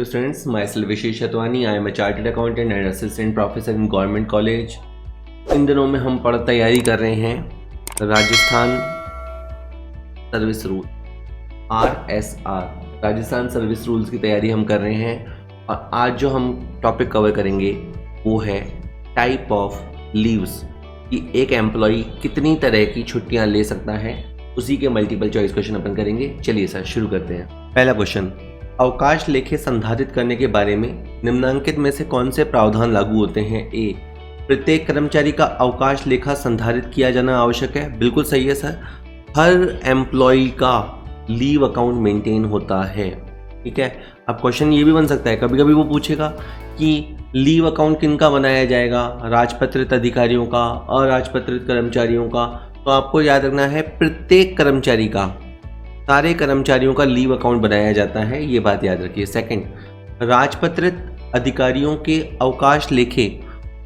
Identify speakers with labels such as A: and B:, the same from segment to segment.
A: students, myself Vishesh Chatwani. I am a chartered accountant and assistant professor in government college. इन दिनों में हम तैयारी कर रहे हैं Rajasthan service rule RSR, Rajasthan service rules की तैयारी हम कर रहे हैं। और आज जो हम टॉपिक कवर करेंगे वो है टाइप ऑफ लीव्स, कि एक एम्प्लॉय कितनी तरह की छुट्टियां ले सकता है, उसी के मल्टीपल चॉइस क्वेश्चन अपन करेंगे। चलिए सर शुरू करते हैं। पहला क्वेश्चन, अवकाश लेखे संधारित करने के बारे में निम्नलिखित में से कौन से प्रावधान लागू होते हैं? ए, प्रत्येक कर्मचारी का अवकाश लेखा संधारित किया जाना आवश्यक है। बिल्कुल सही है सर, हर एम्प्लॉय का लीव अकाउंट मेंटेन होता है। ठीक है, अब क्वेश्चन ये भी बन सकता है, कभी कभी वो पूछेगा कि लीव अकाउंट किनका बनाया जाएगा, राजपत्रित अधिकारियों का, अराजपत्रित कर्मचारियों का। तो आपको याद रखना है प्रत्येक कर्मचारी का, सारे कर्मचारियों का लीव अकाउंट बनाया जाता है, ये बात याद रखिए। सेकंड, राजपत्रित अधिकारियों के अवकाश लेखे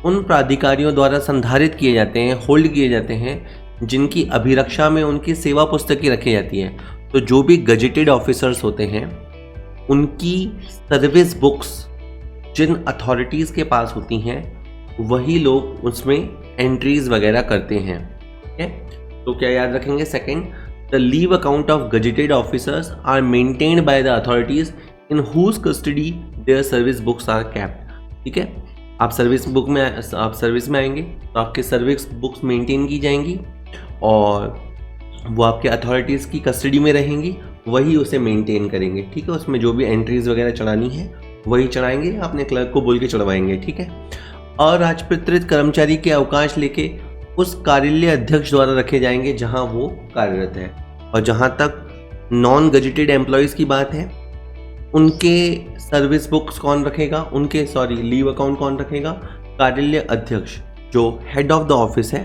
A: उन प्राधिकारियों द्वारा संधारित किए जाते हैं, होल्ड किए जाते हैं, जिनकी अभिरक्षा में उनकी सेवा पुस्तकें रखी जाती हैं। तो जो भी गजेटेड ऑफिसर्स होते हैं उनकी सर्विस बुक्स जिन अथॉरिटीज़ के पास होती हैं वही लोग उसमें एंट्रीज वगैरह करते हैं। ठीक है, तो क्या याद रखेंगे? Second, the leave account of gazetted officers are maintained by the authorities in whose custody their service books are kept. ठीक है, आप सर्विस में आएंगे तो आपके सर्विस बुक्स मेंटेन की जाएंगी और वो आपके अथॉरिटीज़ की कस्टडी में रहेंगी, वही उसे मेंटेन करेंगे। ठीक है, उसमें जो भी एंट्रीज वगैरह चढ़ानी है वही चढ़ाएंगे, अपने क्लर्क को बोल के चढ़वाएंगे। ठीक है, और राजपत्रित कर्मचारी के अवकाश लेके उस कार्यालय अध्यक्ष द्वारा रखे जाएंगे जहां वो कार्यरत है। और जहां तक नॉन गजेटेड एम्प्लॉयज़ की बात है, उनके सर्विस बुक्स कौन रखेगा, उनके लीव अकाउंट कौन रखेगा? कार्यालय अध्यक्ष, जो हेड ऑफ द ऑफिस है,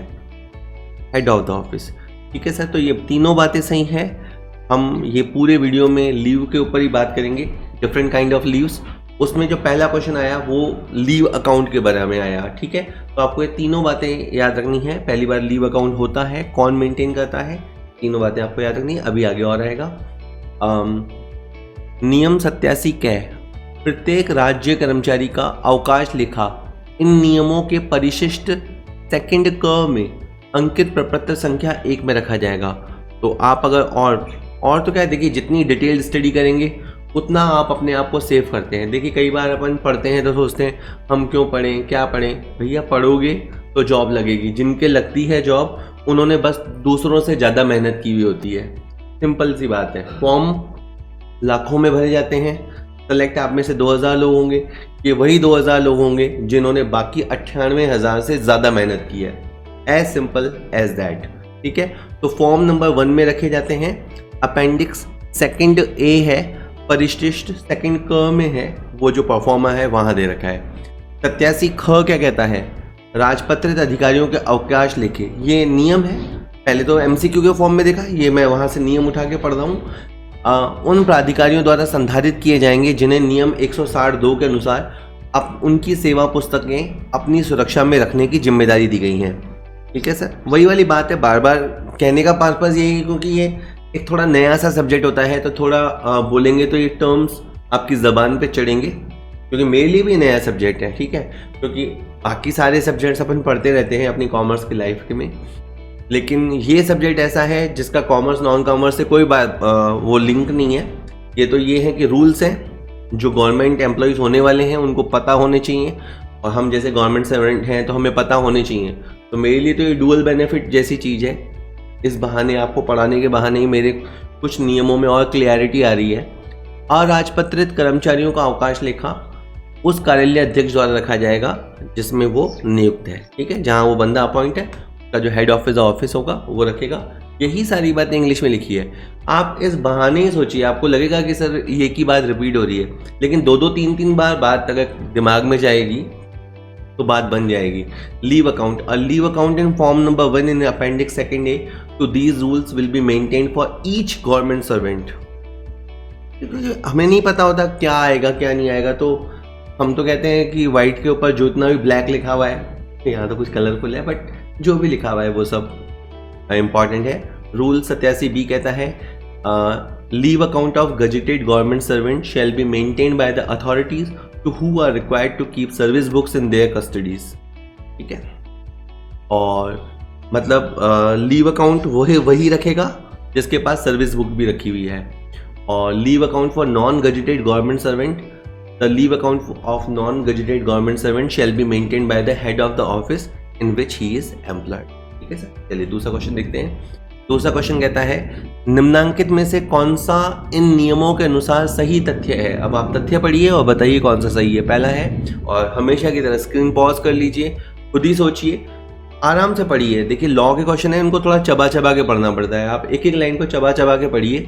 A: हेड ऑफ द ऑफिस। ठीक है सर, तो ये तीनों बातें सही हैं। हम ये पूरे वीडियो में लीव के ऊपर ही बात करेंगे, डिफरेंट काइंड ऑफ लीव्स। उसमें जो पहला क्वेश्चन आया वो लीव अकाउंट के बारे में आया। ठीक है, तो आपको ये तीनों बातें याद रखनी है। पहली बार लीव अकाउंट होता है, कौन मेंटेन करता है, तीनों बातें आपको याद रखनी है। अभी आगे और आएगा। नियम 87 कै, प्रत्येक राज्य कर्मचारी का अवकाश लेखा इन नियमों के परिशिष्ट सेकंड क में अंकित प्रपत्र संख्या 1 में रखा जाएगा। तो आप अगर और तो क्या है, देखिए जितनी डिटेल्ड स्टडी करेंगे उतना आप अपने आप को सेव करते हैं। देखिए कई बार अपन पढ़ते हैं तो सोचते हैं हम क्यों पढ़ें, क्या पढ़ें। भैया पढ़ोगे तो जॉब लगेगी, जिनके लगती है जॉब उन्होंने बस दूसरों से ज़्यादा मेहनत की हुई होती है। सिंपल सी बात है। फॉर्म लाखों में भरे जाते हैं, सेलेक्ट आप में से 2000 लोग होंगे, ये वही 2000 लोग होंगे जिन्होंने बाकी 98,000 से ज़्यादा मेहनत की है। As simple as that. ठीक है, तो फॉर्म नंबर 1 में रखे जाते हैं। अपेंडिक्स सेकंड ए है, परिशिष्ट सेकंड क में है, वो जो परफॉर्मा है वहां दे रखा है। 87 ख क्या कहता है? राजपत्रित अधिकारियों के अवकाश लेखे, ये नियम है। पहले तो MCQ के फॉर्म में देखा, ये मैं वहां से नियम उठा के पढ़ रहा हूँ। उन प्राधिकारियों द्वारा संधारित किए जाएंगे जिन्हें नियम 162 के अनुसार अब उनकी सेवा पुस्तकें अपनी सुरक्षा में रखने की जिम्मेदारी दी गई हैं। ठीक है सर, वही वाली बात है, बार बार कहने का पर्पज़ यही है क्योंकि ये एक थोड़ा नया सा सब्जेक्ट होता है, तो थोड़ा बोलेंगे तो ये टर्म्स आपकी ज़बान पे चढ़ेंगे, क्योंकि मेरे लिए भी नया सब्जेक्ट है। ठीक है, क्योंकि बाकी सारे सब्जेक्ट्स अपन पढ़ते रहते हैं अपनी कॉमर्स की लाइफ में, लेकिन ये सब्जेक्ट ऐसा है जिसका कॉमर्स नॉन कॉमर्स से कोई बात वो लिंक नहीं है। ये है कि रूल्स हैं जो गवर्नमेंट एम्प्लॉयज़ होने वाले हैं उनको पता होने चाहिए, और हम जैसे गवर्नमेंट सर्वेंट हैं तो हमें पता होने चाहिए। तो मेरे लिए तो ये डुअल बेनिफिट जैसी चीज़ है। इस बहाने आपको पढ़ाने के बहाने ही मेरे कुछ नियमों में और क्लियरिटी आ रही है। अराजपत्रित कर्मचारियों का अवकाश लेखा उस कार्यालय अध्यक्ष द्वारा रखा जाएगा जिसमें वो नियुक्त है। ठीक है, जहां वो बंदा अपॉइंट है, उसका जो हेड ऑफिस होगा वो रखेगा। यही सारी बातें इंग्लिश में लिखी है। आप इस बहाने ही सोचिए, आपको लगेगा कि सर ये की बात रिपीट हो रही है, लेकिन 2-2 3-3 बार बात अगर दिमाग में जाएगी तो बात बन जाएगी। Leave account, a leave account in form number 1 in appendix second A to these rules will be maintained for each government servant. हमें नहीं पता होता क्या आएगा क्या नहीं आएगा, तो हम तो कहते हैं कि व्हाइट के ऊपर जितना भी ब्लैक लिखा हुआ है, यहाँ तो कुछ कलरफुल है बट जो भी लिखा हुआ है वो सब इम्पॉर्टेंट है। रूल 87B कहता है leave account of gazetted government servant shall be maintained by the authorities to who are required to keep service books in their custodies. ठीक है, और मतलब लीव अकाउंट वही रखेगा जिसके पास सर्विस बुक भी रखी हुई है। और leave account for non gazetted government servant, the leave account of non gazetted government servant shall be maintained by the head of the office in which he is employed. ठीक है sir, चलिए दूसरा question देखते हैं। दूसरा question कहता है निम्नांकित में से कौन सा इन नियमों के अनुसार सही तथ्य है। अब आप तथ्य पढ़िए और बताइए कौन सा सही है। पहला है, और हमेशा की तरह स्क्रीन पॉज कर लीजिए, खुद ही सोचिए, आराम से पढ़िए। देखिए लॉ के क्वेश्चन है, उनको थोड़ा चबा चबा के पढ़ना पड़ता है। आप एक एक लाइन को चबा चबा के पढ़िए,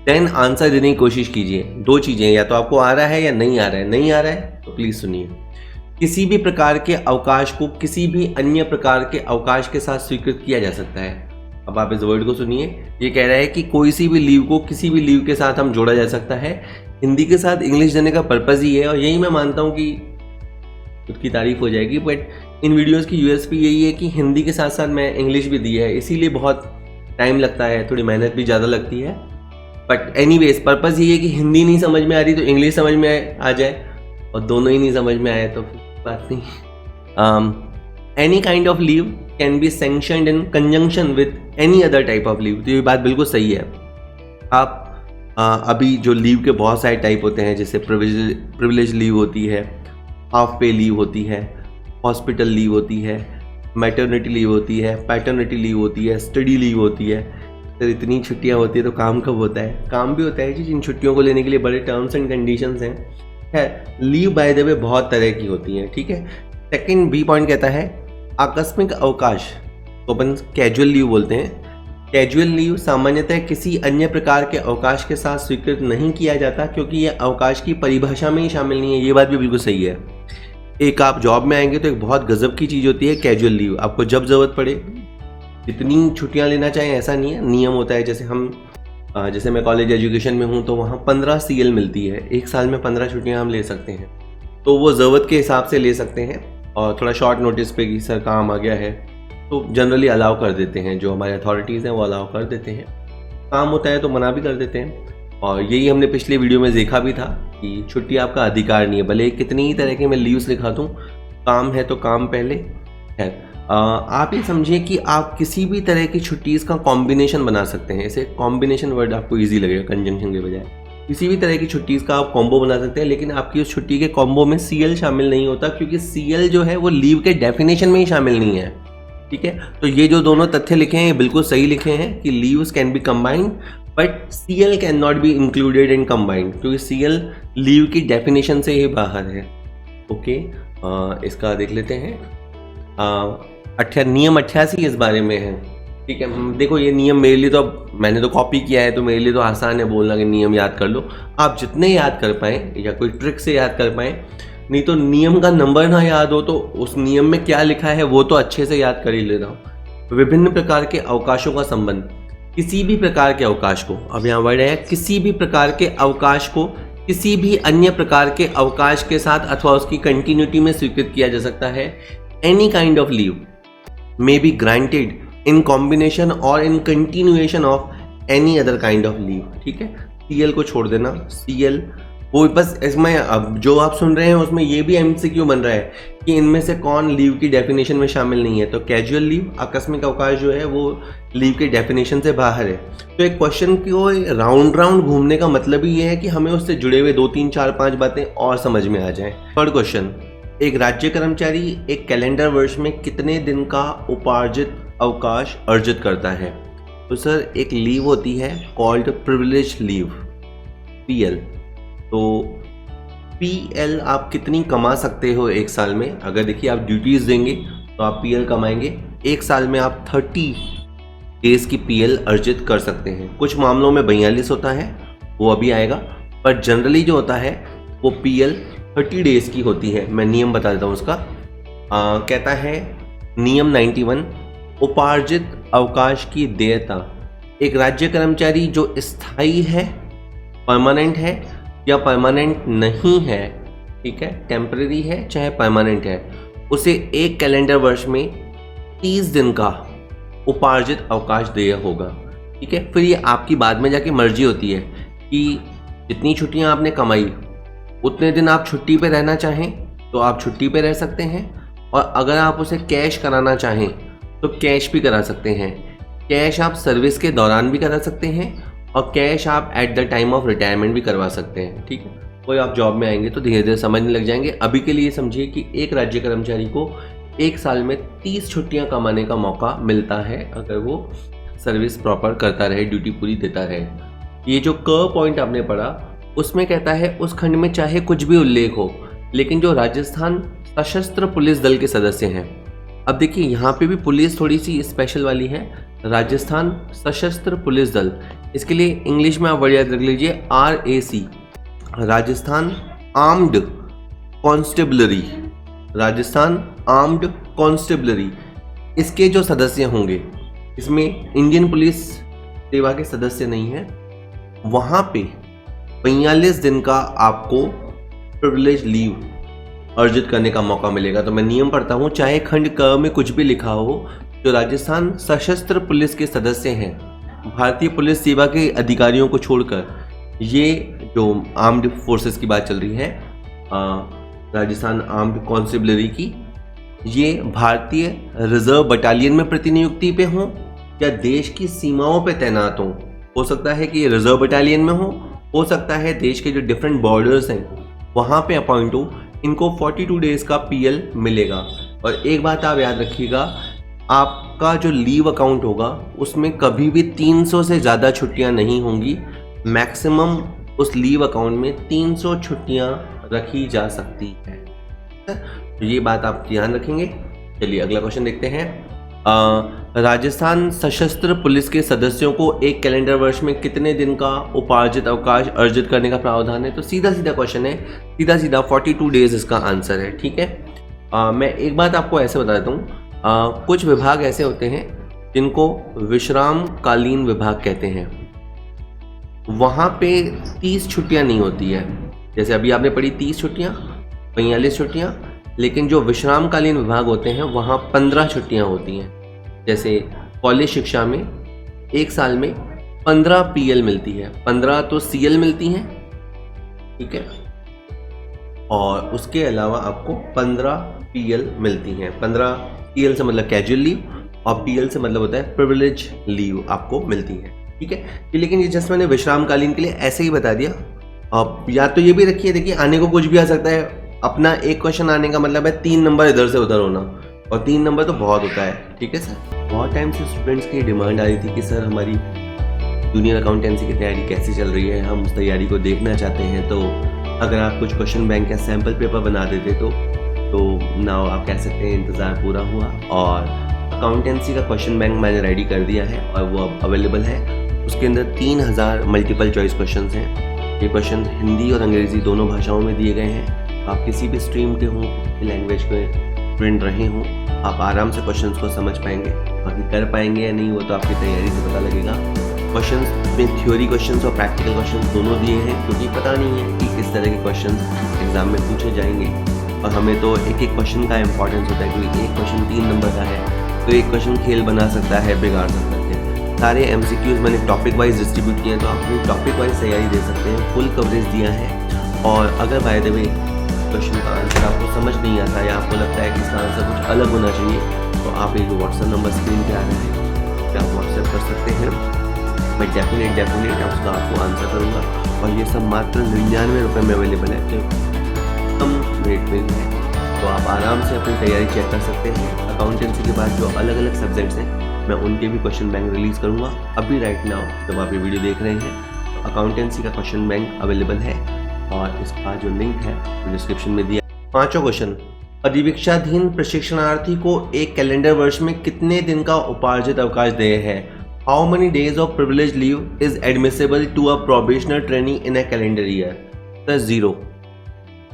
A: देन आंसर देने की कोशिश कीजिए। दो चीजें, या तो आपको आ रहा है या नहीं आ रहा है। नहीं आ रहा है तो प्लीज सुनिए। किसी भी प्रकार के अवकाश को किसी भी अन्य प्रकार के अवकाश के साथ स्वीकृत किया जा सकता है। अब आप इस वर्ड को सुनिए, ये कह रहा है कि कोई सी भी लीव को किसी भी लीव के साथ हम जोड़ा जा सकता है। हिंदी के साथ इंग्लिश देने का पर्पज ही है, और यही मैं मानता हूँ कि खुद की तारीफ हो जाएगी। बट इन वीडियोस की यूएसपी यही है कि हिंदी के साथ साथ मैं इंग्लिश भी दी है, इसीलिए बहुत टाइम लगता है, थोड़ी मेहनत भी ज़्यादा लगती है। बट एनीवेज पर्पज ये है कि हिंदी नहीं समझ में आ रही तो इंग्लिश समझ में आ जाए, और दोनों ही नहीं समझ में आए तो बात नहीं। Any kind of leave can be sanctioned in conjunction with any other type of leave. तो ये बात बिल्कुल सही है। आप अभी जो लीव के बहुत सारे टाइप होते हैं, जैसे प्रिविलेज लीव होती है, हाफ पे लीव होती है, हॉस्पिटल लीव होती है, मैटरनिटी लीव होती है, पैटर्निटी लीव होती है, स्टडी लीव होती है। तो इतनी छुट्टियां होती है तो काम कब होता है? काम भी होता है जी, जिन छुट्टियों को लेने के लिए बड़े टर्म्स एंड कंडीशंस हैं। लीव बाय द वे बहुत तरह की होती हैं। ठीक है, सेकंड बी पॉइंट कहता है आकस्मिक अवकाश तो अपन कैजुअल लीव बोलते हैं। कैजुअल लीव सामान्यतः किसी अन्य प्रकार के अवकाश के साथ स्वीकृत नहीं किया जाता, क्योंकि यह अवकाश की परिभाषा में ही शामिल नहीं है। ये बात भी बिल्कुल सही है। एक आप जॉब में आएंगे तो एक बहुत गजब की चीज़ होती है कैजुअल लीव। आपको जब ज़रूरत पड़े इतनी छुट्टियां लेना चाहें ऐसा नहीं है, नियम होता है। जैसे मैं कॉलेज एजुकेशन में हूँ तो वहाँ 15 CL मिलती है, एक साल में 15 छुट्टियाँ हम ले सकते हैं। तो वो ज़रूरत के हिसाब से ले सकते हैं, और थोड़ा शॉर्ट नोटिस पे कि सर काम आ गया है तो जनरली अलाउ कर देते हैं। जो हमारे अथॉरिटीज़ हैं वो अलाउ कर देते हैं। काम होता है तो मना भी कर देते हैं। और यही हमने पिछले वीडियो में देखा भी था कि छुट्टी आपका अधिकार नहीं है। भले कितनी ही तरह के मैं लीव्स लिखा दूँ, काम है तो काम पहले है। आप ये समझिए कि आप किसी भी तरह की छुट्टीज़ का कॉम्बिनेशन बना सकते हैं। ऐसे कॉम्बिनेशन वर्ड आपको ईजी लगेगा कंजंक्शन के बजाय। किसी भी तरह की छुट्टीज़ का आप कॉम्बो बना सकते हैं, लेकिन आपकी उस छुट्टी के कॉम्बो में CL शामिल नहीं होता, क्योंकि CL जो है वो लीव के डेफिनेशन में ही शामिल नहीं है। ठीक है, तो ये जो दोनों तथ्य लिखे हैं बिल्कुल सही लिखे हैं कि leaves can be combined but CL can not be included in combined, क्योंकि CL लीव की डेफिनेशन से ही बाहर है। ओके, इसका देख लेते हैं। नियम 88 इस बारे में है। ठीक है, देखो ये नियम मेरे लिए तो, अब मैंने तो कॉपी किया है तो मेरे लिए तो आसान है बोलना कि नियम याद कर लो। आप जितने याद कर पाएँ या कोई ट्रिक से याद कर पाएँ, नहीं तो नियम का नंबर ना याद हो तो उस नियम में क्या लिखा है वो तो अच्छे से याद कर ही लेना हो। विभिन्न प्रकार के अवकाशों का संबंध, किसी भी प्रकार के अवकाश को, अब यहाँ वर्ड है किसी भी प्रकार के अवकाश को किसी भी अन्य प्रकार के अवकाश के साथ अथवा उसकी कंटिन्यूटी में स्वीकृत किया जा सकता है। Any kind of leave may be granted in combination or in continuation of any other kind of leave। ठीक है, CL को छोड़ देना। CL वो बस इसमें, अब जो आप सुन रहे हैं उसमें ये भी MCQ बन रहा है कि इनमें से कौन लीव की डेफिनेशन में शामिल नहीं है। तो कैजुअल लीव, आकस्मिक अवकाश जो है वो लीव के डेफिनेशन से बाहर है। तो एक क्वेश्चन को राउंड घूमने का मतलब ही ये है कि हमें उससे जुड़े हुए 2, 3, 4, 5 बातें और समझ में आ जाएं। थर्ड क्वेश्चन, एक राज्य कर्मचारी एक कैलेंडर वर्ष में कितने दिन का उपार्जित अवकाश अर्जित करता है? तो सर एक लीव होती है कॉल्ड प्रिविलेज लीव, PL। तो PL आप कितनी कमा सकते हो एक साल में? अगर देखिए आप ड्यूटीज देंगे तो आप PL कमाएंगे। एक साल में आप 30 डेज की PL अर्जित कर सकते हैं। कुछ मामलों में 42 होता है, वो अभी आएगा, पर जनरली जो होता है वो PL 30 डेज की होती है। मैं नियम बता देता हूँ उसका। कहता है नियम 91, उपार्जित अवकाश की देयता। एक राज्य कर्मचारी जो स्थायी है, परमानेंट है या परमानेंट नहीं है, ठीक है, टेम्परेरी है चाहे परमानेंट है, उसे एक कैलेंडर वर्ष में 30 दिन का उपार्जित अवकाश देय होगा। ठीक है। फिर ये आपकी बाद में जाके मर्जी होती है कि जितनी छुट्टियां आपने कमाई उतने दिन आप छुट्टी पे रहना चाहें तो आप छुट्टी पे रह सकते हैं, और अगर आप उसे कैश कराना चाहें तो कैश भी करा सकते हैं। कैश आप सर्विस के दौरान भी करा सकते हैं और कैश आप at the time of retirement भी करवा सकते हैं। ठीक है, कोई आप जॉब में आएंगे तो धीरे धीरे समझने लग जाएंगे। अभी के लिए समझिए कि एक राज्य कर्मचारी को एक साल में 30 छुट्टियां कमाने का मौका मिलता है अगर वो सर्विस प्रॉपर करता रहे, ड्यूटी पूरी देता रहे। ये जो पॉइंट आपने पढ़ा उसमें कहता है उस खंड में चाहे कुछ भी उल्लेख हो, लेकिन जो राजस्थान सशस्त्र पुलिस दल के सदस्य हैं, अब देखिए यहाँ पे भी पुलिस थोड़ी सी स्पेशल वाली है, राजस्थान सशस्त्र पुलिस दल। इसके लिए इंग्लिश में आप वर्ड याद रख लीजिए RAC, Rajasthan armed constabulary, Rajasthan armed constabulary. इसके जो सदस्य होंगे, इसमें इंडियन पुलिस सेवा के सदस्य नहीं है, वहाँ पे 45 दिन का आपको प्रिविलेज लीव अर्जित करने का मौका मिलेगा। तो मैं नियम पढ़ता हूँ, चाहे खंड क में कुछ भी लिखा हो, जो राजस्थान सशस्त्र पुलिस के सदस्य हैं, भारतीय पुलिस सेवा के अधिकारियों को छोड़कर, ये जो आर्म्ड फोर्सेस की बात चल रही है, राजस्थान आर्म्ड कॉन्स्टेबलरी की, ये भारतीय रिजर्व बटालियन में प्रतिनियुक्ति पे हों या देश की सीमाओं पे तैनात हों। हो सकता है कि ये रिजर्व बटालियन में हो सकता है देश के जो डिफरेंट बॉर्डर्स हैं वहाँ पे अपॉइंट हो। इनको 42 डेज का PL मिलेगा। और एक बात आप याद रखिएगा, आपका जो लीव अकाउंट होगा उसमें कभी भी 300 से ज़्यादा छुट्टियां नहीं होंगी। मैक्सिमम उस लीव अकाउंट में 300 छुट्टियां रखी जा सकती है। तो ये बात आप ध्यान रखेंगे। चलिए अगला क्वेश्चन देखते हैं। राजस्थान सशस्त्र पुलिस के सदस्यों को एक कैलेंडर वर्ष में कितने दिन का उपार्जित अवकाश अर्जित करने का प्रावधान है? तो सीधा सीधा क्वेश्चन है, सीधा सीधा 42 डेज इसका आंसर है। ठीक है, मैं एक बात आपको ऐसे बता देता हूँ, कुछ विभाग ऐसे होते हैं जिनको विश्राम कालीन विभाग कहते हैं। वहाँ पे 30 छुट्टियाँ नहीं होती है, जैसे अभी आपने पढ़ी 30 छुट्टियाँ, 45 छुट्टियाँ, लेकिन जो विश्राम कालीन विभाग होते हैं वहाँ 15 छुट्टियाँ होती हैं। जैसे कॉलेज शिक्षा में एक साल में 15 PL मिलती है, 15 तो CL मिलती हैं, ठीक है, और उसके अलावा आपको 15 PL मिलती हैं। 15 PL से मतलब कैजुअल लीव और PL से मतलब होता है प्रिविलेज लीव आपको मिलती है। ठीक है, लेकिन ये जस्ट मैंने विश्रामकालीन के लिए ऐसे ही बता दिया। अब या तो ये भी रखिए, देखिए आने को कुछ भी आ सकता है। अपना एक क्वेश्चन आने का मतलब है 3 नंबर इधर से उधर होना, और 3 नंबर तो बहुत होता है। ठीक है सर, बहुत टाइम से स्टूडेंट्स की डिमांड आ रही थी कि सर हमारी जूनियर अकाउंटेंसी की तैयारी कैसी चल रही है, हम उस तैयारी को देखना चाहते हैं। तो अगर आप कुछ क्वेश्चन बैंक का सैम्पल पेपर बना देते तो नाउ आप कह सकते हैं इंतज़ार पूरा हुआ। और अकाउंटेंसी का क्वेश्चन बैंक मैंने रेडी कर दिया है और वो अब अवेलेबल है। उसके अंदर 3000 मल्टीपल चॉइस क्वेश्चन हैं। ये क्वेश्चन हिंदी और अंग्रेज़ी दोनों भाषाओं में दिए गए हैं। आप किसी भी स्ट्रीम के हों, लैंग्वेज के स्टूडेंट रहे हों, आप आराम से क्वेश्चंस को समझ पाएंगे। बाकी कर पाएंगे या नहीं वो तो आपकी तैयारी से पता लगेगा। क्वेश्चंस में थ्योरी क्वेश्चंस और प्रैक्टिकल क्वेश्चंस दोनों दिए हैं, क्योंकि पता नहीं है कि किस तरह के क्वेश्चंस एग्जाम में पूछे जाएंगे। और हमें तो एक एक क्वेश्चन का इंपॉर्टेंस होता है, क्योंकि एक क्वेश्चन 3 नंबर का है तो एक क्वेश्चन खेल बना सकता है, बिगाड़ सकता है। सारे MCQs मैंने टॉपिक वाइज डिस्ट्रीब्यूट किए हैं, तो आप अपनी टॉपिक वाइज तैयारी दे सकते हैं। फुल कवरेज दिया है। और अगर बाय द वे क्वेश्चन का आंसर आपको समझ नहीं आता या आपको लगता है कि इसका आंसर कुछ अलग होना चाहिए, तो आप एक व्हाट्सएप नंबर स्क्रीन पे आ रहा है, क्या आप व्हाट्सएप कर सकते हैं। मैं डेफिनेट उसका आपको आंसर करूँगा। और ये सब मात्र 99 रुपये में अवेलेबल है, जो कम रेट में भी है। तो आप आराम से अपनी तैयारी चेक कर सकते हैं। अकाउंटेंसी के बाद जो अलग अलग सब्जेक्ट्स हैं, मैं उनके भी क्वेश्चन बैंक रिलीज़ करूँगा। अभी राइट नाउ जब आप ये वीडियो देख रहे हैं, तो अकाउंटेंसी का क्वेश्चन बैंक अवेलेबल है और इसका जो लिंक है वो डिस्क्रिप्शन में दिया। 5वां क्वेश्चन, अधिवीक्षाधीन प्रशिक्षणार्थी को एक कैलेंडर वर्ष में कितने दिन का उपार्जित अवकाश देय है? How many days of privilege leave is admissible to a probationer trainee in a calendar year? तो 0।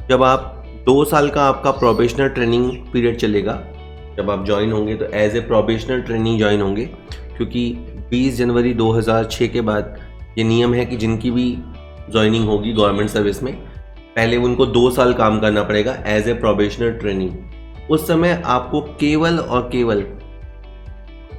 A: जब आप 2 साल का आपका प्रोबेशनर ट्रेनिंग पीरियड चलेगा, जब आप ज्वाइन होंगे तो as a probationer trainee join होंगे, क्योंकि 20 जनवरी 2006 के बाद ये नियम है कि जिनकी भी ज्वाइनिंग होगी गवर्नमेंट सर्विस में, पहले उनको 2 साल काम करना पड़ेगा एज ए प्रोबेशनर ट्रेनिंग। उस समय आपको केवल और केवल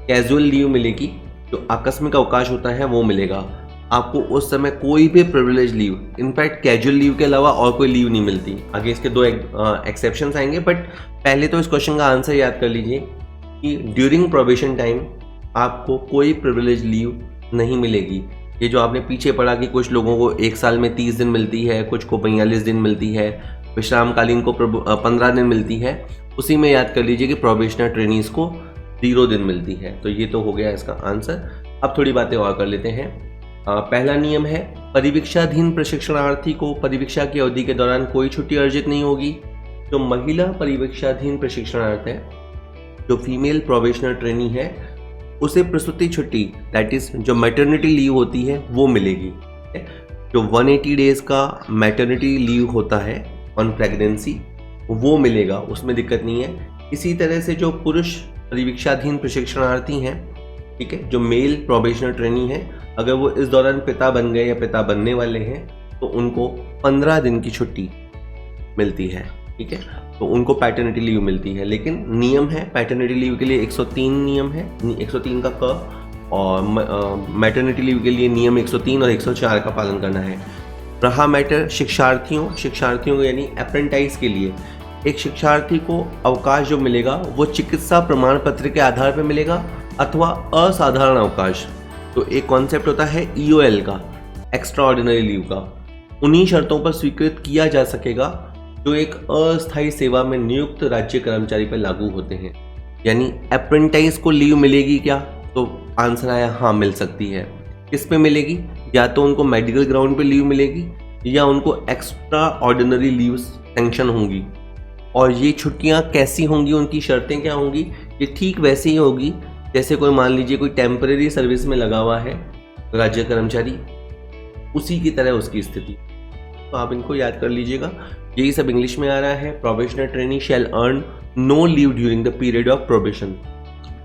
A: कैजुअल लीव मिलेगी, जो आकस्मिक अवकाश होता है वो मिलेगा। आपको उस समय कोई भी privilege leave, in fact casual leave के अलावा और कोई लीव नहीं मिलती। आगे इसके दो एक्सेप्शंस आएंगे, बट पहले तो इस क्वेश्चन का आंसर याद कर लीजिए कि ड्यूरिंग प्रोबेशन टाइम आपको कोई प्रिविलेज लीव नहीं मिलेगी। ये जो आपने पीछे पढ़ा कि कुछ लोगों को 1 साल में 30 दिन मिलती है, कुछ को 42 दिन मिलती है, विश्रामकालीन को 15 दिन मिलती है, उसी में याद कर लीजिए कि प्रोबेशनर ट्रेनीज को 0 दिन मिलती है। तो ये तो हो गया इसका आंसर। अब थोड़ी बातें और कर लेते हैं। पहला नियम है, परिवीक्षाधीन प्रशिक्षणार्थी को परिवीक्षा की अवधि के दौरान कोई छुट्टी अर्जित नहीं होगी। जो महिला परिवीक्षाधीन प्रशिक्षणार्थी है, जो फीमेल प्रोबेशनर ट्रेनी है, उसे प्रसूति छुट्टी दैट इज जो मैटरनिटी लीव होती है वो मिलेगी। जो 180 डेज का मैटरनिटी लीव होता है ऑन प्रेगनेंसी वो मिलेगा, उसमें दिक्कत नहीं है। इसी तरह से जो पुरुष परिवीक्षाधीन प्रशिक्षणार्थी हैं, ठीक है, जो मेल प्रोबेशनर ट्रेनी है, अगर वो इस दौरान पिता बन गए या पिता बनने वाले हैं तो उनको 15 दिन की छुट्टी मिलती है, ठीक है, तो उनको पैटर्निटी लीव मिलती है। लेकिन नियम है पैटर्निटी लीव के लिए 103 नियम है, 103 का क, और मैटर्निटी लीव के लिए नियम 103 और 104 का पालन करना है। रहा मैटर शिक्षार्थियों को यानी अप्रेंटाइज के लिए, एक शिक्षार्थी को अवकाश जो मिलेगा वो चिकित्सा प्रमाण पत्र के आधार पर मिलेगा अथवा असाधारण अवकाश। तो एक कॉन्सेप्ट होता है EOL का, एक्स्ट्रा ऑर्डिनरी लीव का, उन्हीं शर्तों पर स्वीकृत किया जा सकेगा जो एक अस्थायी सेवा में नियुक्त राज्य कर्मचारी पर लागू होते हैं। यानी अप्रेंटाइज को लीव मिलेगी क्या? तो आंसर आया हाँ, मिल सकती है। किस पे मिलेगी? या तो उनको मेडिकल ग्राउंड पे लीव मिलेगी या उनको एक्स्ट्रा ऑर्डिनरी लीव सैंक्शन होंगी। और ये छुट्टियां कैसी होंगी, उनकी शर्तें क्या होंगी? ये ठीक वैसे ही होगी जैसे कोई मान लीजिए कोई टेम्परेरी सर्विस में लगा हुआ है राज्य कर्मचारी, उसी की तरह उसकी स्थिति। तो आप इनको याद कर लीजिएगा। यही सब इंग्लिश में आ रहा है। Probationer trainee shall earn no leave during the period of probation,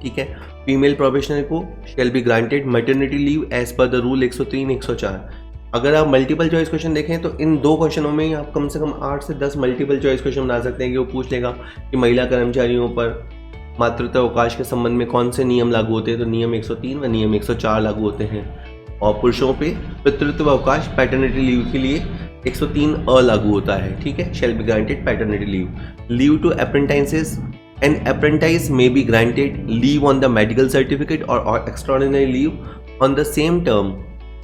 A: ठीक है। फीमेल प्रोबेशनर को shall be granted maternity leave as per the rule 103, 104। अगर आप मल्टीपल चॉइस क्वेश्चन देखें तो इन 2 क्वेश्चनों में आप कम से कम 8 से 10 मल्टीपल चॉइस क्वेश्चन बना सकते हैं कि वो पूछ लेगा कि महिला कर्मचारियों पर मातृत्व अवकाश के संबंध में कौन से नियम लागू होते हैं, तो नियम 103 व नियम 104 लागू होते हैं। और पुरुषों पे पितृत्व अवकाश पैटर्निटी लीव के लिए 103 अ लागू होता है, ठीक है। Shall be granted paternity leave to apprentices, an apprentice may be granted leave on the medical certificate और extraordinary leave on the same term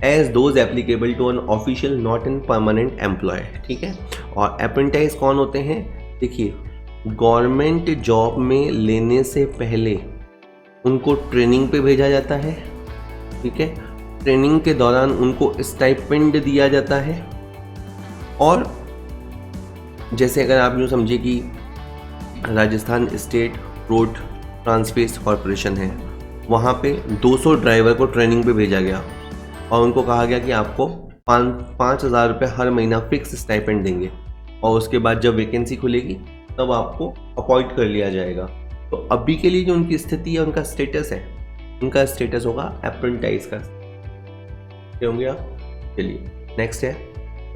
A: as those applicable to an official not an permanent employee, ठीक है। और apprentice कौन होते हैं? देखिए, government job में लेने से पहले उनको ट्रेनिंग पे भेजा जाता है, ठीक है। ट्रेनिंग के दौरान उनको स्टाइपेंड दिया जाता है। और जैसे अगर आप यूँ समझिए कि Rajasthan state road transport corporation है, वहाँ पे 200 ड्राइवर को ट्रेनिंग पे भेजा गया और उनको कहा गया कि आपको 5,000 रुपये हर महीना फिक्स स्टाइपेंड देंगे, और उसके बाद जब वैकेंसी खुलेगी तब आपको अपॉइंट कर लिया जाएगा। तो अभी के लिए जो उनकी स्थिति है, उनका स्टेटस है, उनका स्टेटस होगा अप्रेंटाइज का, होंगे आप। चलिए नेक्स्ट है,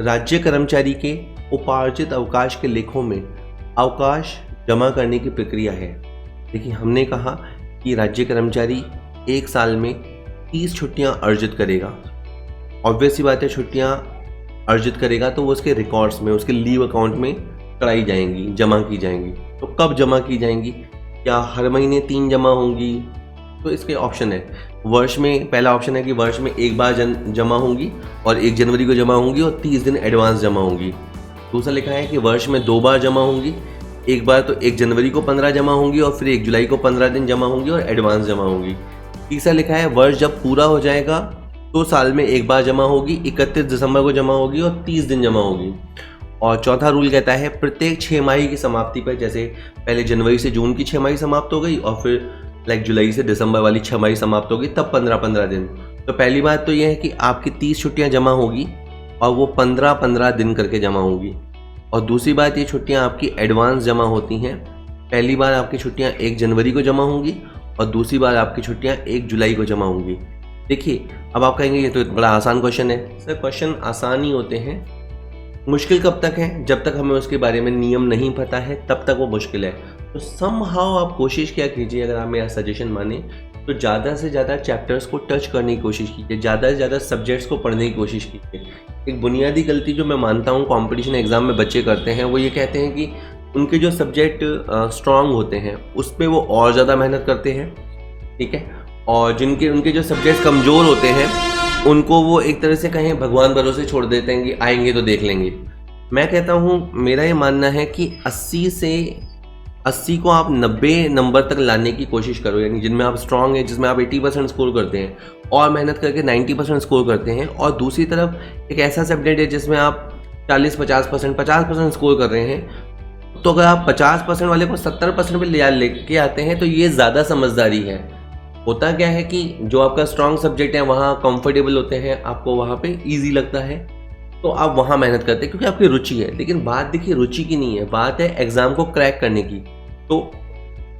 A: राज्य कर्मचारी के उपार्जित अवकाश के लेखों में अवकाश जमा करने की प्रक्रिया है। देखिए, हमने कहा कि राज्य कर्मचारी 1 साल में 30 छुट्टियां अर्जित करेगा। ऑब्वियस सी बात है, छुट्टियां अर्जित करेगा तो वो उसके रिकॉर्ड्स में, उसके लीव अकाउंट में कराई जाएंगी, जमा की जाएंगी। तो कब जमा की जाएंगी? क्या हर महीने 3 जमा होंगी? तो इसके ऑप्शन है, वर्ष में, पहला ऑप्शन है कि वर्ष में 1 बार जमा होंगी और 1 जनवरी को जमा होंगी और 30 दिन एडवांस जमा होंगी। दूसरा लिखा है कि वर्ष में 2 बार जमा होंगी, एक बार तो 1 जनवरी को 15 जमा होंगी और फिर 1 जुलाई को 15 दिन जमा होंगी और एडवांस जमा होंगी। तीसरा लिखा है वर्ष जब पूरा हो जाएगा तो साल में 1 बार जमा होगी, 31 दिसंबर को जमा होगी और 30 दिन जमा होगी। और चौथा रूल कहता है प्रत्येक 6 माही की समाप्ति पर, जैसे पहले जनवरी से जून की 6 माही समाप्त हो गई और फिर जुलाई से दिसंबर वाली 6 माही समाप्त होगी, तब 15-15 दिन। तो पहली बात तो यह है कि आपकी 30 छुट्टियां जमा होगी और वो 15-15 दिन करके जमा होगी। और दूसरी बात, ये छुट्टियां आपकी एडवांस जमा होती हैं। पहली बार आपकी छुट्टियां 1 जनवरी को जमा होंगी और दूसरी बार आपकी छुट्टियां 1 जुलाई को जमा होंगी। देखिए, अब आप कहेंगे ये तो बड़ा आसान क्वेश्चन है। सर, क्वेश्चन आसान ही होते हैं, मुश्किल कब तक है? जब तक हमें उसके बारे में नियम नहीं पता है तब तक वो मुश्किल है। तो समहाउ आप कोशिश क्या कीजिए, अगर आप मेरा सजेशन माने, तो ज़्यादा से ज़्यादा चैप्टर्स को टच करने की कोशिश कीजिए, ज़्यादा से ज़्यादा सब्जेक्ट्स को पढ़ने की कोशिश कीजिए। एक बुनियादी गलती जो मैं मानता हूँ कॉम्पिटिशन एग्ज़ाम में बच्चे करते हैं, वो ये कहते हैं कि उनके जो सब्जेक्ट स्ट्रॉन्ग होते हैं उस पर वो और ज़्यादा मेहनत करते हैं, ठीक है, और जिनके उनके जो सब्जेक्ट्स कमज़ोर होते हैं उनको वो एक तरह से कहें भगवान भरोसे छोड़ देते हैं कि आएंगे तो देख लेंगे। मैं कहता हूँ, मेरा ये मानना है कि 80 को आप 90 नंबर तक लाने की कोशिश करो, यानी जिनमें आप स्ट्रांग हैं, जिसमें आप 80% स्कोर करते हैं और मेहनत करके 90% स्कोर करते हैं, और दूसरी तरफ एक ऐसा सब्जेक्ट है जिसमें आप 40-50% स्कोर कर रहे हैं, तो अगर आप 50% वाले को 70% पे लेके आते हैं तो ये ज़्यादा समझदारी है। होता क्या है कि जो आपका स्ट्रांग सब्जेक्ट है वहाँ कंफर्टेबल होते हैं, आपको वहाँ पे ईजी लगता है, तो आप वहाँ मेहनत करते हैं क्योंकि आपकी रुचि है। लेकिन बात देखिए रुचि की नहीं है, बात है एग्ज़ाम को क्रैक करने की। तो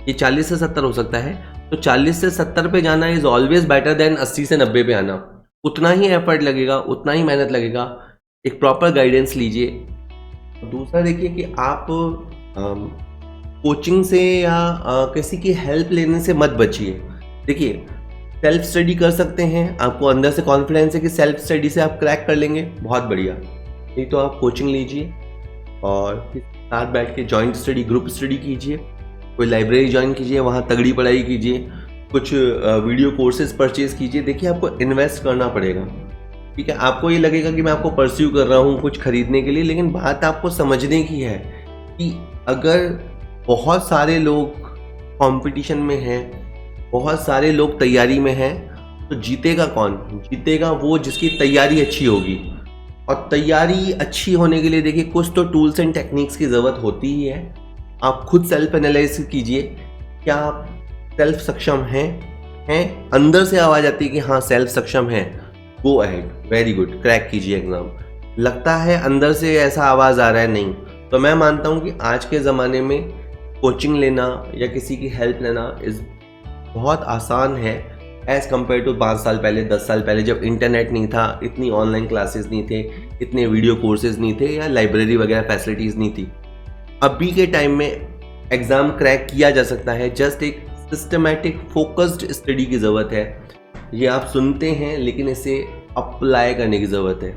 A: ये 40 से 70 हो सकता है, तो 40 से 70 पे जाना इज़ ऑलवेज बेटर देन 80 से 90 पे आना। उतना ही एफर्ट लगेगा, उतना ही मेहनत लगेगा, एक प्रॉपर गाइडेंस लीजिए। दूसरा देखिए कि आप कोचिंग से या किसी की हेल्प लेने से मत बचिए। देखिए सेल्फ स्टडी कर सकते हैं, आपको अंदर से कॉन्फिडेंस है कि सेल्फ स्टडी से आप क्रैक कर लेंगे, बहुत बढ़िया। नहीं तो आप कोचिंग लीजिए और साथ बैठ के जॉइंट स्टडी, ग्रुप स्टडी कीजिए, कोई लाइब्रेरी ज्वाइन कीजिए, वहाँ तगड़ी पढ़ाई कीजिए, कुछ वीडियो कोर्सेज परचेज कीजिए। देखिए आपको इन्वेस्ट करना पड़ेगा, ठीक है। आपको ये लगेगा कि मैं आपको परस्यू कर रहा हूँ कुछ खरीदने के लिए, लेकिन बात आपको समझने की है कि अगर बहुत सारे लोग कंपटीशन में हैं, बहुत सारे लोग तैयारी में हैं, तो जीतेगा कौन? जीतेगा वो जिसकी तैयारी अच्छी होगी। और तैयारी अच्छी होने के लिए देखिए कुछ तो टूल्स एंड टेक्निक्स की ज़रूरत होती ही है। आप खुद सेल्फ एनालिसिस कीजिए, क्या आप सेल्फ सक्षम हैं? अंदर से आवाज़ आती है कि हाँ सेल्फ सक्षम है, go ahead, very good, crack कीजिए एग्ज़ाम। लगता है अंदर से ऐसा आवाज़ आ रहा है नहीं, तो मैं मानता हूँ कि आज के ज़माने में कोचिंग लेना या किसी की हेल्प लेना बहुत आसान है एज़ कम्पेयर टू 5 साल पहले, 10 साल पहले, जब इंटरनेट नहीं था, इतनी ऑनलाइन क्लासेस नहीं थे, इतने वीडियो कोर्सेज नहीं थे, या लाइब्रेरी वगैरह फैसिलिटीज़ नहीं थी। अभी के टाइम में एग्ज़ाम क्रैक किया जा सकता है, जस्ट एक सिस्टमैटिक फोकस्ड स्टडी की ज़रूरत है। ये आप सुनते हैं लेकिन इसे अप्लाई करने की ज़रूरत है।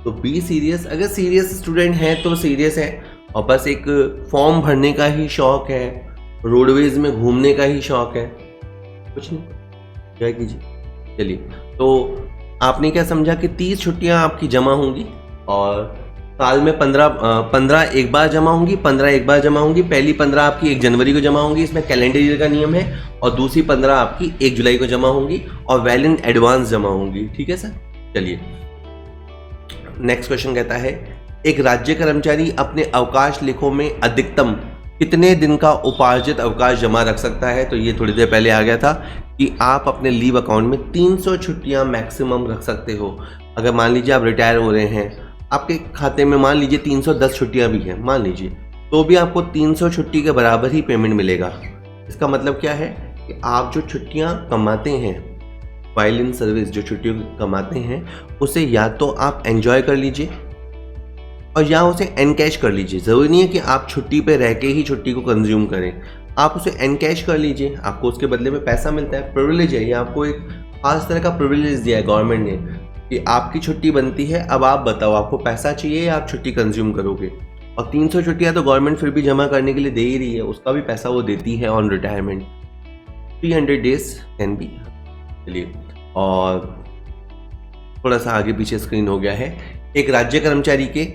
A: तो बी सीरियस, अगर सीरियस स्टूडेंट हैं तो सीरियस है, और बस एक फॉर्म भरने का ही शौक़ है, रोडवेज़ में घूमने का ही शौक़ है, कुछ नहीं, एंजॉय कीजिए। चलिए, तो आपने क्या समझा कि 30 छुट्टियां आपकी जमा होंगी और साल में 15 एक बार जमा होंगी, 15 एक बार जमा होंगी। पहली 15 आपकी 1 जनवरी को जमा होंगी, इसमें कैलेंडर ईयर का नियम है, और दूसरी 15 आपकी 1 जुलाई को जमा होंगी और वेल इन एडवांस जमा होंगी, ठीक है सर। चलिए नेक्स्ट क्वेश्चन कहता है, एक राज्य कर्मचारी अपने अवकाश लेखों में अधिकतम कितने दिन का उपार्जित अवकाश जमा रख सकता है? तो ये थोड़ी देर पहले आ गया था कि आप अपने लीव अकाउंट में 300 छुट्टियां मैक्सिमम रख सकते हो। अगर मान लीजिए आप रिटायर हो रहे हैं, आपके खाते में मान लीजिए 310 छुट्टियां भी हैं, मान लीजिए, तो भी आपको 300 छुट्टी के बराबर ही पेमेंट मिलेगा। इसका मतलब क्या है कि आप जो छुट्टियां कमाते हैं, वाइल इन सर्विस जो छुट्टियों कमाते हैं, उसे या तो आप एंजॉय कर लीजिए और या उसे एनकैश कर लीजिए। ज़रूरी नहीं है कि आप छुट्टी पे रह के ही छुट्टी को कंज्यूम करें, आप उसे एनकैश कर लीजिए, आपको उसके बदले में पैसा मिलता है, प्रिविलेज है, ये आपको एक खास तरह का प्रिविलेज दिया है गवर्नमेंट ने कि आपकी छुट्टी बनती है, अब आप बताओ आपको पैसा चाहिए या आप छुट्टी कंज्यूम करोगे। और 300 छुट्टियाँ तो गवर्नमेंट फिर भी जमा करने के लिए दे ही रही है, उसका भी पैसा वो देती है on retirement. 300 days can be. चलिए, और थोड़ा सा आगे पीछे स्क्रीन हो गया है। एक राज्य कर्मचारी के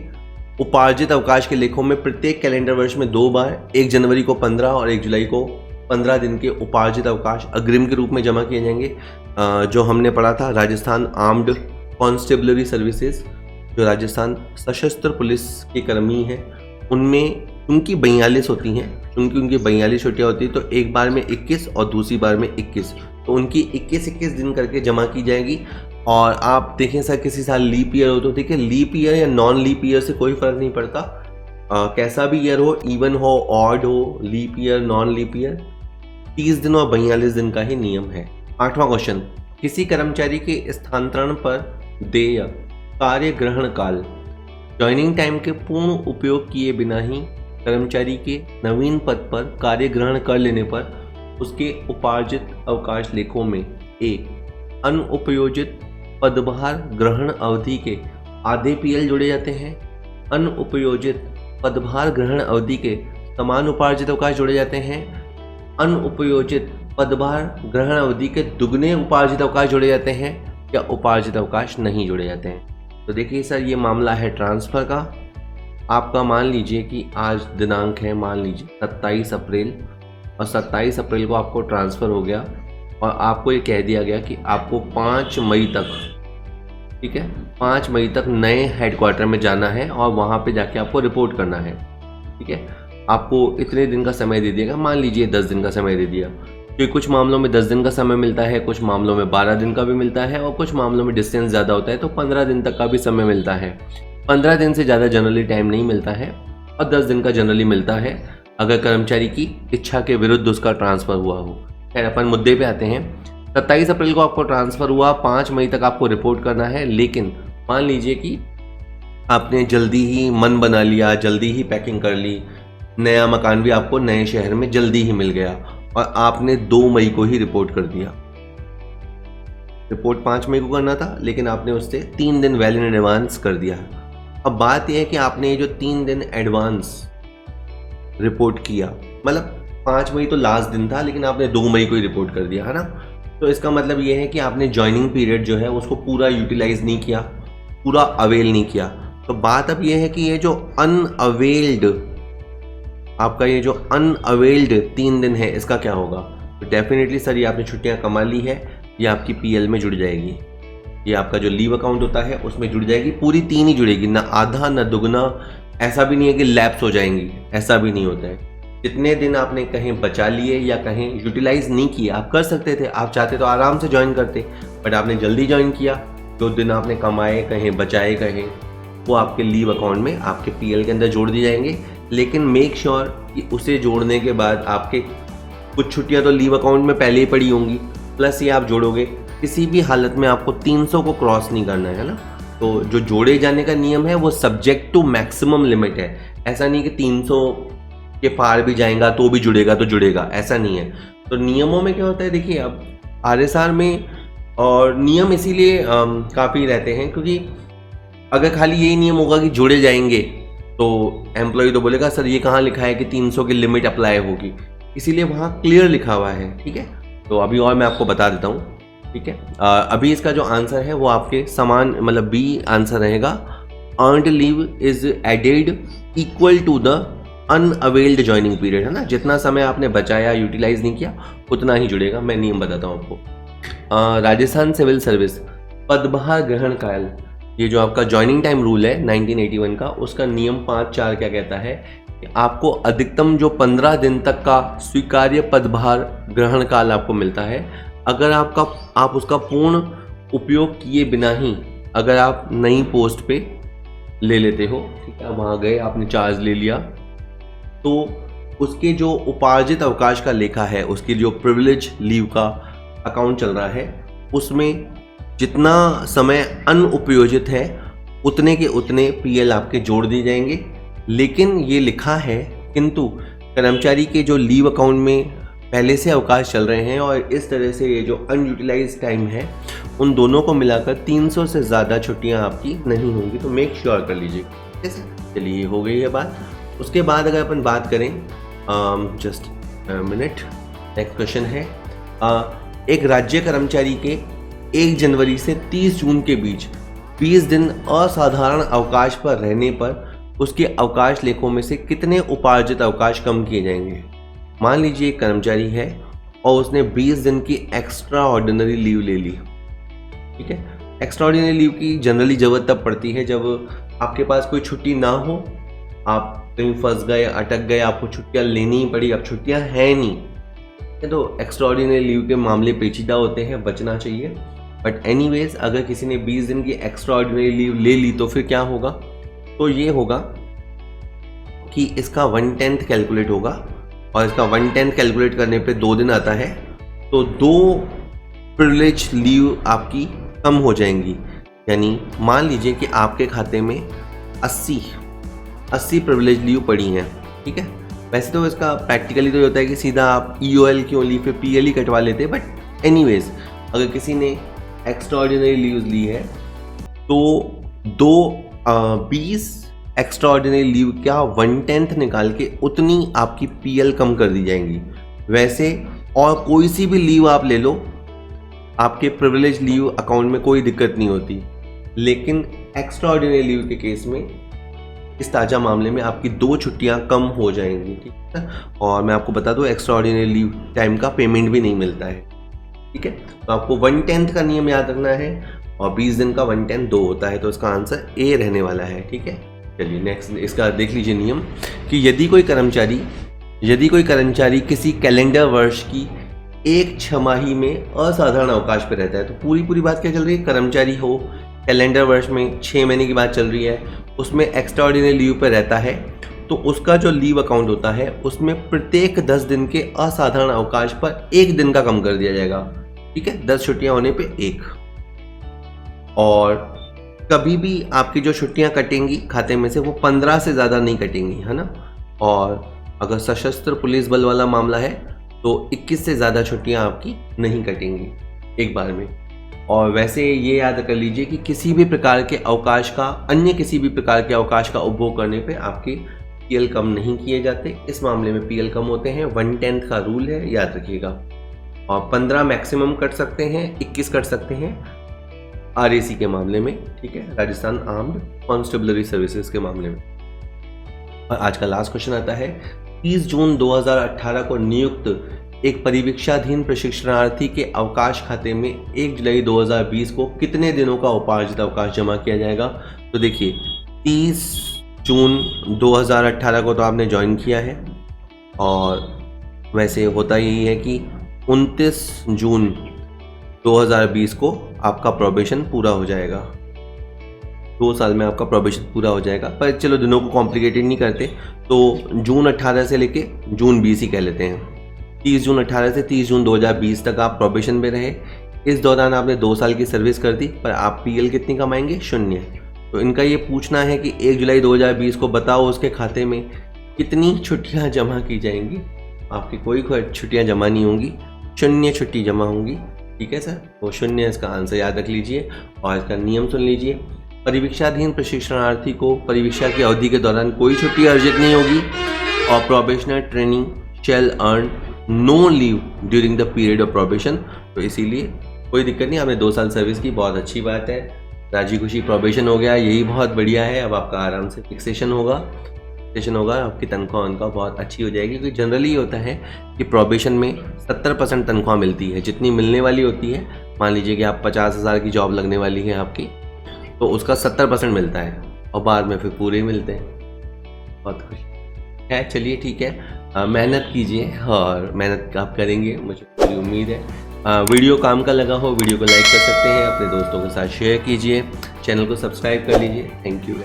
A: उपार्जित अवकाश के लेखों में प्रत्येक कैलेंडर वर्ष में 2 बार 1 जनवरी को 15 और 1 जुलाई को 15 दिन के उपार्जित अवकाश अग्रिम के रूप में जमा किए जाएंगे। जो हमने पढ़ा था राजस्थान आर्म्ड कॉन्स्टेबलरी सर्विसेज, जो राजस्थान सशस्त्र पुलिस के कर्मी हैं, उनमें उनकी 42 होती हैं, उनकी 42 छुट्टियाँ होती हैं, तो एक बार में 21 और दूसरी बार में 21, तो उनकी 21 दिन करके जमा की जाएगी। और आप देखें सर किसी साल लीप ईयर हो तो देखिए, लीप ईयर या नॉन लीप ईयर से कोई फ़र्क नहीं पड़ता, कैसा भी ईयर हो, इवन हो, ऑड हो, leap year, non leap year, 30 दिन और 42 दिन का ही नियम है। 8वां क्वेश्चन, किसी कर्मचारी के स्थानांतरण पर देय कार्य ग्रहण काल, ज्वाइनिंग टाइम के पूर्ण उपयोग किए बिना ही कर्मचारी के नवीन पद पर कार्य ग्रहण कर लेने पर उसके उपार्जित अवकाश लेखों में एक अनुपयोजित पदभार ग्रहण अवधि के आधे पीएल जोड़े जाते हैं, अनुपयोजित पदभार ग्रहण अवधि के समान उपार्जित अवकाश जोड़े जाते हैं, अनुपयोजित पदभार ग्रहण अवधि के दुगने उपार्जित अवकाश जोड़े जाते हैं, या उपार्जित अवकाश नहीं जोड़े जाते हैं। तो देखिए सर, ये मामला है ट्रांसफ़र का। आपका मान लीजिए कि आज दिनांक है, मान लीजिए 27 अप्रैल, और 27 अप्रैल को आपको ट्रांसफ़र हो गया और आपको ये कह दिया गया कि आपको 5 मई तक, ठीक है, 5 मई तक नए हेडक्वार्टर में जाना है और वहाँ पे जाके आपको रिपोर्ट करना है। ठीक है, आपको इतने दिन का समय दे दिएगा, मान लीजिए 10 दिन का समय दे दिया, क्योंकि कुछ मामलों में 10 दिन का समय मिलता है, कुछ मामलों में 12 दिन का भी मिलता है, और कुछ मामलों में डिस्टेंस ज़्यादा होता है तो 15 दिन तक का भी समय मिलता है। 15 दिन से ज़्यादा जनरली टाइम नहीं मिलता है, और 10 दिन का जनरली मिलता है अगर कर्मचारी की इच्छा के विरुद्ध उसका ट्रांसफ़र हुआ हो। खैर, अपन मुद्दे पे आते हैं। 27 अप्रैल को आपको ट्रांसफ़र हुआ, 5 मई तक आपको रिपोर्ट करना है, लेकिन मान लीजिए कि आपने जल्दी ही मन बना लिया, जल्दी ही पैकिंग कर ली, नया मकान भी आपको नए शहर में जल्दी ही मिल गया और आपने 2 मई को ही रिपोर्ट कर दिया। रिपोर्ट 5 मई को करना था, लेकिन आपने उससे 3 दिन वेल इन एडवांस कर दिया। अब बात यह है कि आपने ये जो 3 दिन एडवांस रिपोर्ट किया, मतलब 5 मई तो लास्ट दिन था, लेकिन आपने 2 मई को ही रिपोर्ट कर दिया, है ना। तो इसका मतलब ये है कि आपने ज्वाइनिंग पीरियड जो है उसको पूरा यूटिलाइज नहीं किया, पूरा अवेल नहीं किया। तो बात अब ये है कि ये जो अनअवेल्ड, आपका ये जो अनअवेल्ड 3 दिन है, इसका क्या होगा। तो डेफिनेटली सर, ये आपने छुट्टियां कमा ली है, ये आपकी पीएल में जुड़ जाएगी, ये आपका जो लीव अकाउंट होता है उसमें जुड़ जाएगी, पूरी 3 ही जुड़ेगी, ना आधा ना दुगना। ऐसा भी नहीं है कि लैप्स हो जाएंगी, ऐसा भी नहीं होता है। जितने दिन आपने कहीं बचा लिए या कहीं यूटिलाइज नहीं किए, आप कर सकते थे, आप चाहते तो आराम से ज्वाइन करते, बट आपने जल्दी ज्वाइन किया। जो दिन आपने कमाए, कहीं बचाए, कहीं, वो आपके लीव अकाउंट में, आपके पीएल के अंदर जोड़ दिए जाएंगे। लेकिन मेक श्योर कि उसे जोड़ने के बाद आपके कुछ छुट्टियां तो लीव अकाउंट में पहले ही पड़ी होंगी, प्लस ये आप जोड़ोगे, किसी भी हालत में आपको 300 को क्रॉस नहीं करना है ना। तो जो जोड़े जाने का नियम है वो सब्जेक्ट टू मैक्सिमम लिमिट है, ऐसा नहीं कि 300 के पार भी जाएगा तो भी जुड़ेगा तो जुड़ेगा, ऐसा नहीं है। तो नियमों में क्या होता है, देखिए अब आरएसआर में, और नियम इसीलिए काफ़ी रहते हैं क्योंकि अगर खाली यही नियम होगा कि जुड़े जाएंगे तो एम्प्लॉय तो बोलेगा सर ये कहाँ लिखा है कि 300 की लिमिट अप्लाई होगी, इसीलिए वहाँ क्लियर लिखा हुआ है। ठीक है, तो अभी और मैं आपको बता देता हूँ। ठीक है, अभी इसका जो आंसर है वो आपके समान, मतलब बी आंसर रहेगा। Earned leave is added equal to the unavailed joining period, है ना। जितना समय आपने बचाया, यूटिलाइज नहीं किया, उतना ही जुड़ेगा। मैं नियम बताता हूँ आपको। राजस्थान सिविल सर्विस पदभार ग्रहण काल, ये जो आपका ज्वाइनिंग टाइम रूल है 1981 का, उसका नियम 5(4) क्या कहता है कि आपको अधिकतम जो 15 दिन तक का स्वीकार्य पदभार ग्रहण काल आपको मिलता है, अगर आप उसका पूर्ण उपयोग किए बिना ही अगर आप नई पोस्ट पे ले लेते हो, ठीक है, वहाँ गए, आपने चार्ज ले लिया, तो उसके जो उपार्जित अवकाश का लेखा है, उसकी जो प्रिविलेज लीव का अकाउंट चल रहा है, उसमें जितना समय अनुपयोजित है उतने के उतने पीएल आपके जोड़ दिए जाएंगे। लेकिन ये लिखा है, किंतु कर्मचारी के जो लीव अकाउंट में पहले से अवकाश चल रहे हैं और इस तरह से ये जो अनयूटिलाइज टाइम है, उन दोनों को मिलाकर 300 से ज़्यादा छुट्टियां आपकी नहीं होंगी। तो मेक श्योर कर लीजिए। कैसे, चलिए हो गई है बात। उसके बाद अगर अपन बात करें, जस्ट मिनट, नेक्स्ट क्वेश्चन है, एक राज्य कर्मचारी के 1 जनवरी से 30 जून के बीच 20 दिन असाधारण अवकाश पर रहने पर उसके अवकाश लेखों में से कितने उपार्जित अवकाश कम किए जाएंगे। मान लीजिए एक कर्मचारी है और उसने 20 दिन की एक्स्ट्रा ऑर्डिनरी लीव ले ली। ठीक है, एक्स्ट्रा ऑर्डिनरी लीव की जनरली ज़रूरत तब पड़ती है जब आपके पास कोई छुट्टी ना हो, आप कहीं फंस गए, अटक गए, आपको छुट्टियां लेनी ही पड़ी, अब छुट्टियां हैं नहीं, तो एक्स्ट्रा ऑर्डिनरी लीव के मामले पेचीदा होते हैं, बचना चाहिए। बट एनीवेज, अगर किसी ने 20 दिन की एक्स्ट्रा ऑर्डिनरी लीव ले ली तो फिर क्या होगा, तो ये होगा कि इसका 1/10 कैलकुलेट होगा, और इसका 1/10 कैलकुलेट करने पे 2 दिन आता है, तो 2 प्रिविलेज लीव आपकी कम हो जाएंगी। यानी मान लीजिए कि आपके खाते में 80 प्रिविलेज लीव पड़ी हैं, ठीक है, वैसे तो इसका प्रैक्टिकली तो ये होता है कि सीधा आप EOL की ओनली पे PL ही कटवा लेते हैं, बट एनीवेज अगर किसी ने एक्स्ट्राऑर्डिनरी लीव्स ली है तो 20 एक्स्ट्राऑर्डिनरी लीव क्या 1/10 निकाल के उतनी आपकी PL कम कर दी जाएंगी। वैसे और कोई सी भी लीव आप ले लो, आपके प्रिविलेज लीव अकाउंट में कोई दिक्कत नहीं होती, लेकिन एक्स्ट्राऑर्डिनरी लीव के केस में इस ताज़ा मामले में आपकी 2 छुट्टियां कम हो जाएंगी, ठीक है। और मैं आपको बता दूं एक्स्ट्राऑर्डिनरी लीव टाइम का पेमेंट भी नहीं मिलता है, ठीक है। तो आपको 1/10 का नियम याद रखना है और 20 दिन का 1/10 2 होता है, तो इसका आंसर ए रहने वाला है, ठीक है। चलिए नेक्स्ट इसका देख लीजिए नियम कि यदि कोई कर्मचारी किसी कैलेंडर वर्ष की एक छमाही में असाधारण अवकाश पर रहता है, तो पूरी बात क्या चल रही है, कर्मचारी हो कैलेंडर वर्ष में 6 महीने की बात चल रही है, उसमें एक्स्ट्राऑर्डिनरी लीव पर रहता है, तो उसका जो लीव अकाउंट होता है उसमें प्रत्येक 10 दिन के असाधारण अवकाश पर 1 दिन का कम कर दिया जाएगा, ठीक है। 10 छुट्टियां होने पे 1। और कभी भी आपकी जो छुट्टियां कटेंगी खाते में से वो 15 से ज़्यादा नहीं कटेंगी, है ना। और अगर सशस्त्र पुलिस बल वाला मामला है तो 21 से ज़्यादा छुट्टियां आपकी नहीं कटेंगी एक बार में। और वैसे ये याद कर लीजिए कि अन्य किसी भी प्रकार के अवकाश का उपभोग करने पे आपके PL कम नहीं किए जाते। इस मामले में PL कम होते हैं, 1/10 का रूल है, याद रखिएगा। और 15 मैक्सिमम कट सकते हैं, 21 कट सकते हैं RAC के मामले में, ठीक है, राजस्थान आर्म्ड कॉन्स्टेबलरी सर्विसेज के मामले में। और आज का लास्ट क्वेश्चन आता है 30 जून 2018 को नियुक्त एक परिवीक्षाधीन प्रशिक्षणार्थी के अवकाश खाते में 1 जुलाई 2020 को कितने दिनों का उपार्जित अवकाश जमा किया जाएगा। तो देखिए 30 जून 2018 को तो आपने ज्वाइन किया है, और वैसे होता यही है कि 29 जून 2020 को आपका प्रोबेशन पूरा हो जाएगा, 2 साल में आपका प्रोबेशन पूरा हो जाएगा। पर चलो दिनों को कॉम्प्लिकेटेड नहीं करते, तो जून 18 से लेके जून 20 ही कह लेते हैं। 30 जून 18 से 30 जून 2020 तक आप प्रोबेशन में रहे। इस दौरान आपने 2 साल की सर्विस कर दी, पर आप PL कितनी कमाएंगे, 0। तो इनका ये पूछना है कि 1 जुलाई 2020 को बताओ उसके खाते में कितनी छुट्टियां जमा की जाएंगी। आपकी कोई छुट्टियां जमा नहीं होंगी, 0 छुट्टी जमा होंगी, ठीक है सर। वो 0 इसका आंसर याद रख लीजिए। और इसका नियम सुन लीजिए, परिवीक्षाधीन प्रशिक्षणार्थी को परिवीक्षा की अवधि के दौरान कोई छुट्टी अर्जित नहीं होगी, और probationer training shall earn no leave during the period of probation. तो इसीलिए कोई दिक्कत नहीं, आपने 2 साल सर्विस की, बहुत अच्छी बात है, राजी खुशी प्रोबेशन हो गया, यही बहुत बढ़िया है। अब आपका आराम से फिक्सेशन होगा, आपकी तनख्वाह बहुत अच्छी हो जाएगी। क्योंकि जनरली ये होता है कि प्रोबेशन में 70% तनख्वाह मिलती है, जितनी मिलने वाली होती है। मान लीजिए कि आप 50,000 की जॉब लगने वाली है आपकी, तो उसका 70% मिलता है, और बाद में फिर पूरे मिलते हैं। बहुत खुशी है। चलिए ठीक है, मेहनत कीजिए और मेहनत आप करेंगे, मुझे पूरी उम्मीद है। वीडियो काम का लगा हो, वीडियो को लाइक कर सकते हैं, अपने दोस्तों के साथ शेयर कीजिए, चैनल को सब्सक्राइब कर लीजिए। Thank you.